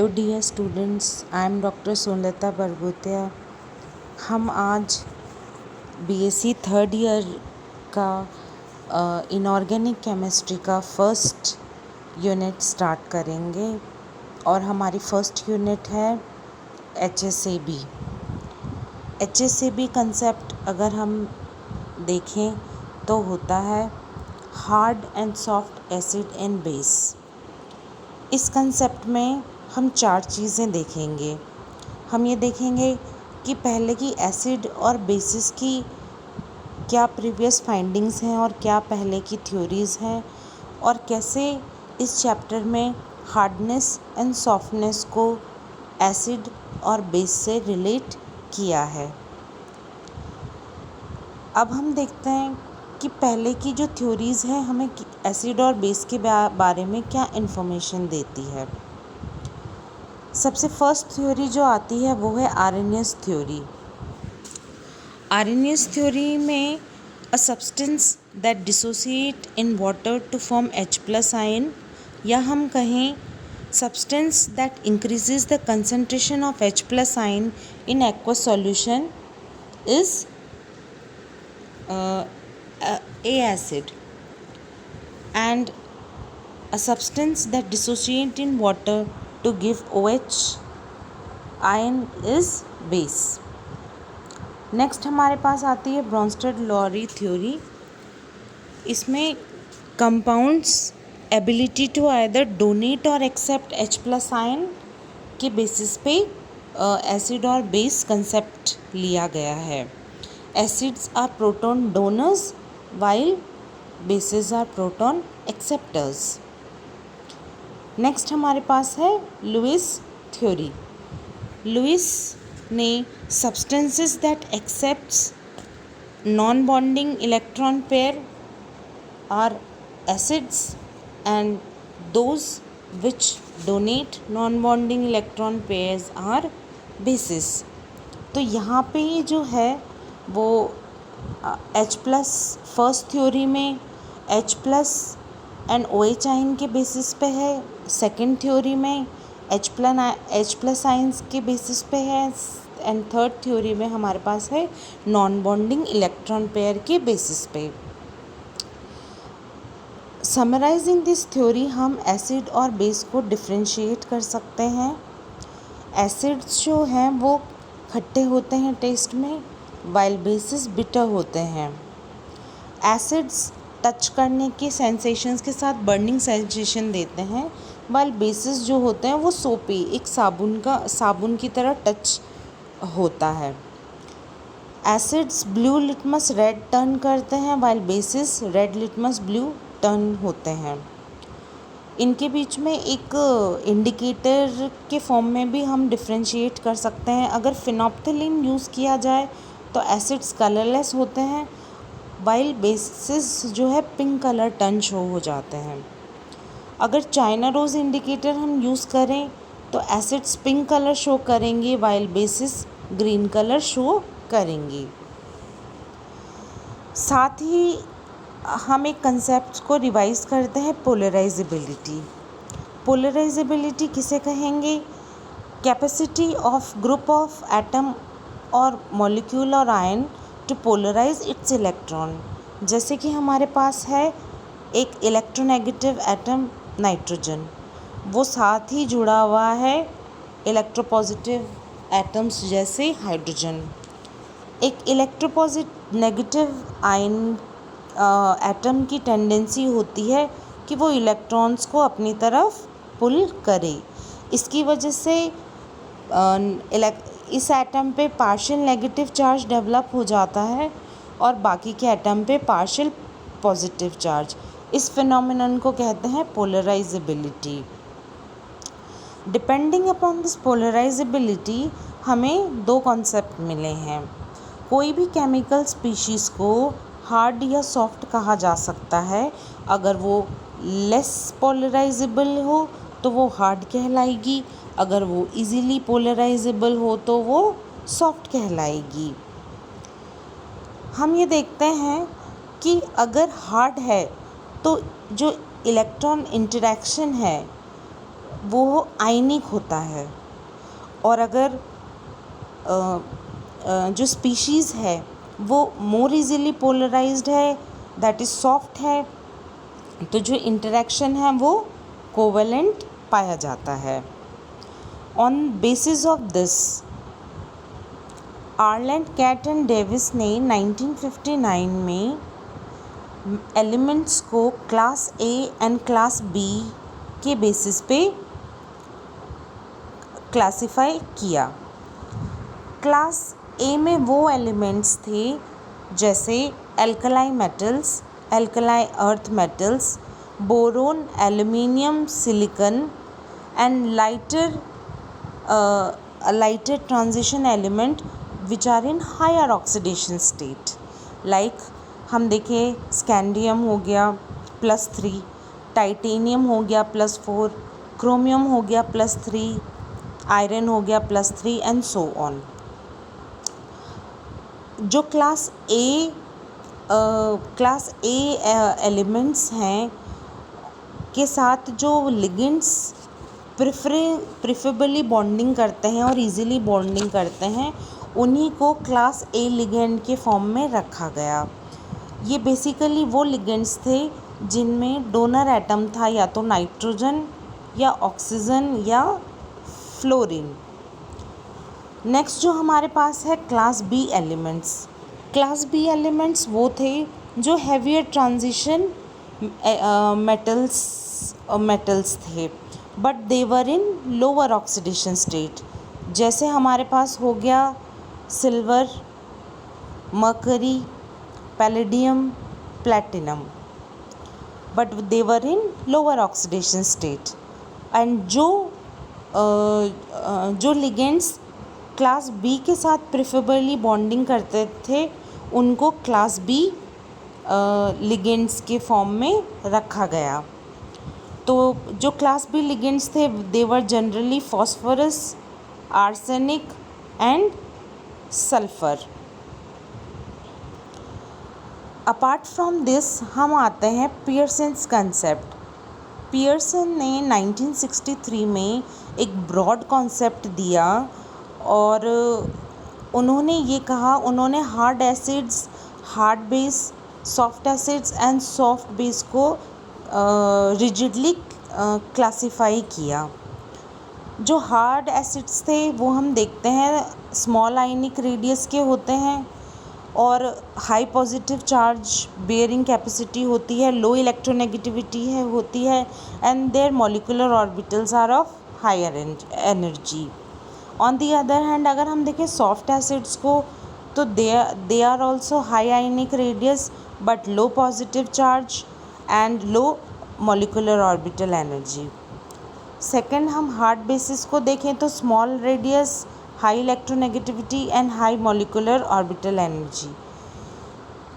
तो dear students, I am doctor Sonlata Bargotiya. हम आज बीएससी थर्ड ईयर का इनऑर्गेनिक केमिस्ट्री का फर्स्ट यूनिट स्टार्ट करेंगे और हमारी फर्स्ट यूनिट है HSAB। HSAB कंसेप्ट अगर हम देखें तो होता है hard and soft acid and base. इस कंसेप्ट में हम 4 चीज़ें देखेंगे। हम ये देखेंगे कि पहले की एसिड और बेसिस की क्या प्रीवियस फाइंडिंग्स हैं और क्या पहले की थ्योरीज़ हैं, और कैसे इस चैप्टर में हार्डनेस एंड सॉफ्टनेस को एसिड और बेस से रिलेट किया है। अब हम देखते हैं कि पहले की जो थ्योरीज़ हैं हमें एसिड और बेस के बारे में क्या इन्फॉर्मेशन देती है। सबसे फर्स्ट थ्योरी जो आती है वो है आर्रेनियस थ्योरी। आर्रेनियस थ्योरी में a substance that dissociate in water to form H+ ion, या हम कहें substance that increases the concentration of H+ ion in aqueous solution is A acid, and a substance that dissociate in water to give OH ion is base. Next हमारे पास आती है Bronsted Lowry theory. इसमें compounds ability to either donate और accept H+ ion के basis पे acid और base concept लिया गया है। Acids are proton donors while bases are proton acceptors. Next हमारे पास है लुईस थ्योरी। लुईस ने substances that accepts non-bonding electron pair are acids and those which donate non-bonding electron pairs are bases. तो यहाँ पे जो है वो H+ फर्स्ट थ्योरी में H+ एंड OH आयन के बेसिस पे है, सेकंड थ्योरी में H+ आयन्स के बेसिस पे है, एंड थर्ड थ्योरी में हमारे पास है नॉन बॉन्डिंग इलेक्ट्रॉन पेयर के बेसिस पे। समराइजिंग दिस थ्योरी हम एसिड और बेस को डिफ्रेंशिएट कर सकते हैं। एसिड्स जो हैं वो खट्टे होते हैं टेस्ट में, वाइल बेसिस बिटर होते हैं। एसिड्स टच करने के सेंसेशंस के साथ बर्निंग सेंसेशन देते हैं, वाइल बेसिस जो होते हैं वो सोपी, एक साबुन की तरह टच होता है। Acids blue litmus red turn करते हैं, while basis red litmus blue turn होते हैं। इनके बीच में एक इंडिकेटर के फॉर्म में भी हम डिफ्रेंशिएट कर सकते हैं। अगर फिनोप्थिलीन यूज़ किया जाए तो एसिड्स कलरलेस होते हैं, वाइल बेसिस जो है पिंक कलर टर्न शो हो जाते हैं। अगर चाइना रोज़ इंडिकेटर हम यूज़ करें तो एसिड्स पिंक कलर शो करेंगे, while basis green colour show करेंगी। साथ ही हम एक कंसेप्ट को रिवाइज करते हैं, पोलराइजेबिलिटी। पोलराइजेबिलिटी किसे कहेंगे? Capacity of group of atom और मॉलिक्यूल और ion to polarize its electron. जैसे कि हमारे पास है एक इलेक्ट्रोनेगेटिव एटम नाइट्रोजन, वो साथ ही जुड़ा हुआ है इलेक्ट्रोपॉजिटिव एटम्स जैसे हाइड्रोजन। एक नेगेटिव आयन एटम की टेंडेंसी होती है कि वो इलेक्ट्रॉन्स को अपनी तरफ पुल करे। इसकी वजह से इस एटम पे पार्शियल नेगेटिव चार्ज डेवलप हो जाता है और बाकी के एटम पे पार्शियल पॉजिटिव चार्ज। इस फिनोमिनन को कहते हैं polarisability. Depending upon this polarisability हमें 2 कॉन्सेप्ट मिले हैं। कोई भी केमिकल स्पीशीज़ को हार्ड या सॉफ्ट कहा जा सकता है। अगर वो लेस पोलराइजेबल हो तो वो हार्ड कहलाएगी, अगर वो इजीली पोलराइजेबल हो तो वो सॉफ्ट कहलाएगी। हम ये देखते हैं कि अगर हार्ड है तो जो इलेक्ट्रॉन इंटरेक्शन है वो आयनिक होता है, और अगर जो स्पीशीज़ है वो मोर इजीली पोलराइज्ड है, दैट इज़ सॉफ्ट है, तो जो इंटरेक्शन है वो कोवेलेंट पाया जाता है। On basis of this Ahrland Chatt and Davies ने 1959 में एलिमेंट्स को class A and class B के बेसिस पे क्लासिफाई किया। क्लास ए में वो एलिमेंट्स थे जैसे alkali metals, alkali earth metals, boron, aluminium, silicon and lighter transition element which are in higher oxidation state, like हम देखें स्कैंडियम हो गया +3, टाइटेनियम हो गया +4, क्रोमियम हो गया +3, आयरन हो गया +3 एंड सो ऑन। जो क्लास ए एलिमेंट्स हैं के साथ जो लिगेंड्स प्रेफरेबली बॉन्डिंग करते हैं और इजीली बॉन्डिंग करते हैं, उन्हीं को क्लास ए लिगेंड के फॉर्म में रखा गया। ये बेसिकली वो लिगेंड्स थे जिनमें डोनर एटम था या तो नाइट्रोजन या ऑक्सीजन या फ्लोरीन। नेक्स्ट जो हमारे पास है class B elements. Class B elements वो थे जो हैवियर ट्रांजिशन मेटल्स थे, but they were in lower oxidation state. जैसे हमारे पास हो गया silver, mercury, palladium, platinum, but they were in lower oxidation state. And जो लिगेंड्स क्लास बी के साथ प्रेफरेबली बॉन्डिंग करते थे उनको क्लास बी लिगेंड्स के फॉर्म में रखा गया। तो जो क्लास बी लिगेंड्स थे they were generally phosphorus, arsenic and sulphur. Apart from this हम आते हैं पियर्सन्स कंसेप्ट। पियर्सन ने 1963 में एक ब्रॉड कॉन्सेप्ट दिया और उन्होंने ये कहा, उन्होंने hard acids, hard base, soft acids and soft base को रिजिडली क्लासिफाई किया। जो हार्ड एसिड्स थे वो हम देखते हैं स्मॉल आयनिक रेडियस के होते हैं और high positive charge bearing capacity होती है, लो इलेक्ट्रोनेगेटिविटी होती है and their molecular orbitals are of higher energy. On the other hand अगर हम देखें सॉफ्ट एसिड्स को तो they are also high ionic radius but low positive charge and low molecular orbital energy. Second हम hard bases को देखें तो small radius, high electronegativity and high molecular orbital energy.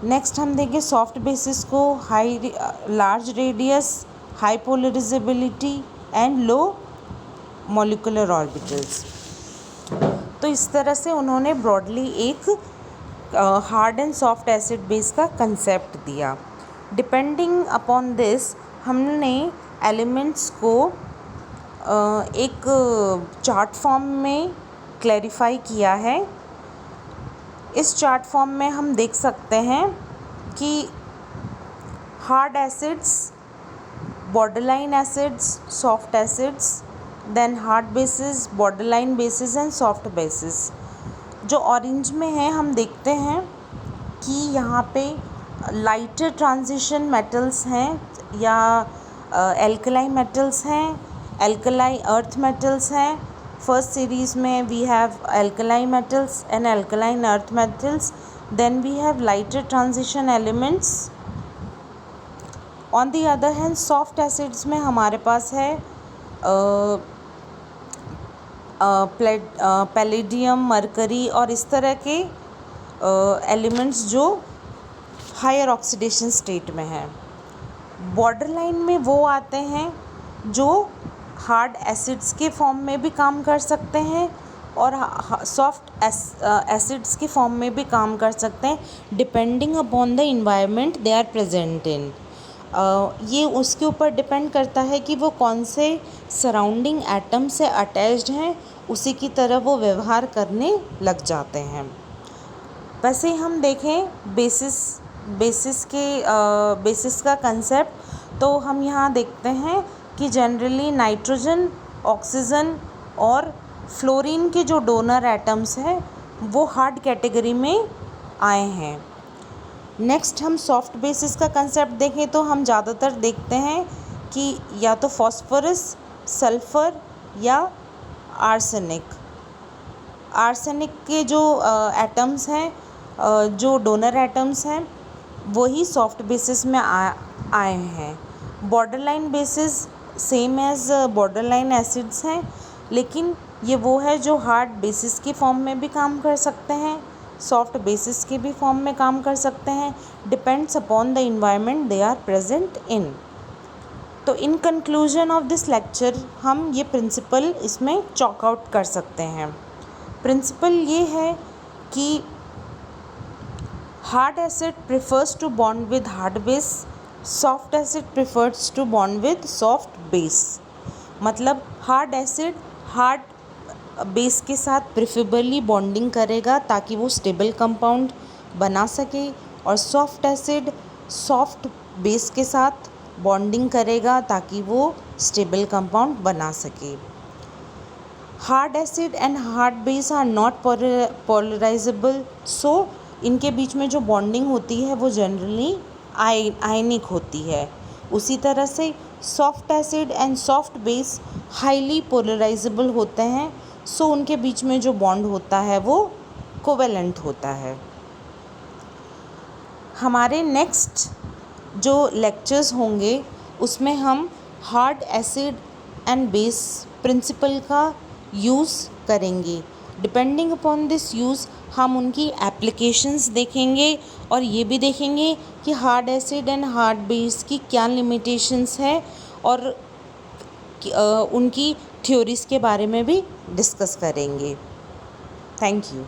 Next हम देखें सॉफ्ट बेसिस को high large radius, high polarisability and low molecular orbitals. तो इस तरह से उन्होंने ब्रॉडली एक hard and soft acid base का कंसेप्ट दिया। डिपेंडिंग अपॉन दिस हमने एलिमेंट्स को एक चार्ट फॉर्म में क्लैरिफाई किया है। इस चार्ट फॉर्म में हम देख सकते हैं कि hard acids, borderline acids, soft acids, then hard bases, borderline bases and soft bases. जो ऑरेंज में है हम देखते हैं कि यहाँ पे लाइटर ट्रांजिशन मेटल्स हैं या एल्कलाई मेटल्स हैं, एल्कलाई अर्थ मेटल्स हैं। फर्स्ट सीरीज़ में we have alkali metals and alkaline earth metals, then we have lighter transition elements. On the other hand soft acids में हमारे पास है पैलेडियम, मरकरी और इस तरह के एलिमेंट्स जो हायर ऑक्सीडेशन स्टेट में हैं। बॉर्डर लाइन में वो आते हैं जो हार्ड एसिड्स के फॉर्म में भी काम कर सकते हैं और सॉफ्ट एसिड्स के फॉर्म में भी काम कर सकते हैं, depending upon the environment they are present in. ये उसके ऊपर डिपेंड करता है कि वो कौन से सराउंडिंग एटम से अटैच्ड हैं, उसी की तरह वो व्यवहार करने लग जाते हैं। वैसे हम देखें बेसिस का कंसेप्ट, तो हम यहाँ देखते हैं कि जनरली नाइट्रोजन, ऑक्सीजन और फ्लोरीन के जो डोनर एटम्स हैं वो हार्ड कैटेगरी में आए हैं। नेक्स्ट हम सॉफ्ट बेसिस का कंसेप्ट देखें तो हम ज़्यादातर देखते हैं कि या तो फॉस्फोरस, सल्फ़र या आर्सेनिक के जो एटम्स हैं, जो डोनर एटम्स हैं, वही सॉफ्ट बेसिस में आए हैं। Borderline bases same as borderline acids हैं, लेकिन ये वो है जो हार्ड बेसिस की फॉर्म में भी काम कर सकते हैं, सॉफ्ट बेसिस के भी फॉर्म में काम कर सकते हैं, depends upon the environment they are present in. तो in conclusion of this lecture हम ये प्रिंसिपल इसमें चॉक आउट कर सकते हैं। प्रिंसिपल ये है कि hard acid prefers to bond with hard base, soft acid prefers to bond with soft base. मतलब हार्ड एसिड हार्ड बेस के साथ प्रेफरेबली बॉन्डिंग करेगा ताकि वो स्टेबल कंपाउंड बना सके, और सॉफ्ट एसिड सॉफ्ट बेस के साथ बॉन्डिंग करेगा ताकि वो स्टेबल कंपाउंड बना सके। Hard acid and hard base are not polarisable, so इनके बीच में जो बॉन्डिंग होती है वो जनरली आयनिक होती है। उसी तरह से soft acid and soft base highly polarisable होते हैं, सो उनके बीच में जो बॉन्ड होता है वो कोवेलेंट होता है। हमारे नेक्स्ट जो लेक्चर्स होंगे उसमें हम hard acid and base principle का यूज़ करेंगे। डिपेंडिंग अपॉन दिस यूज़ हम उनकी एप्लीकेशंस देखेंगे और ये भी देखेंगे कि hard acid and hard base की क्या लिमिटेशंस है, और उनकी थ्योरीज़ के बारे में भी डिस्कस करेंगे। Thank you.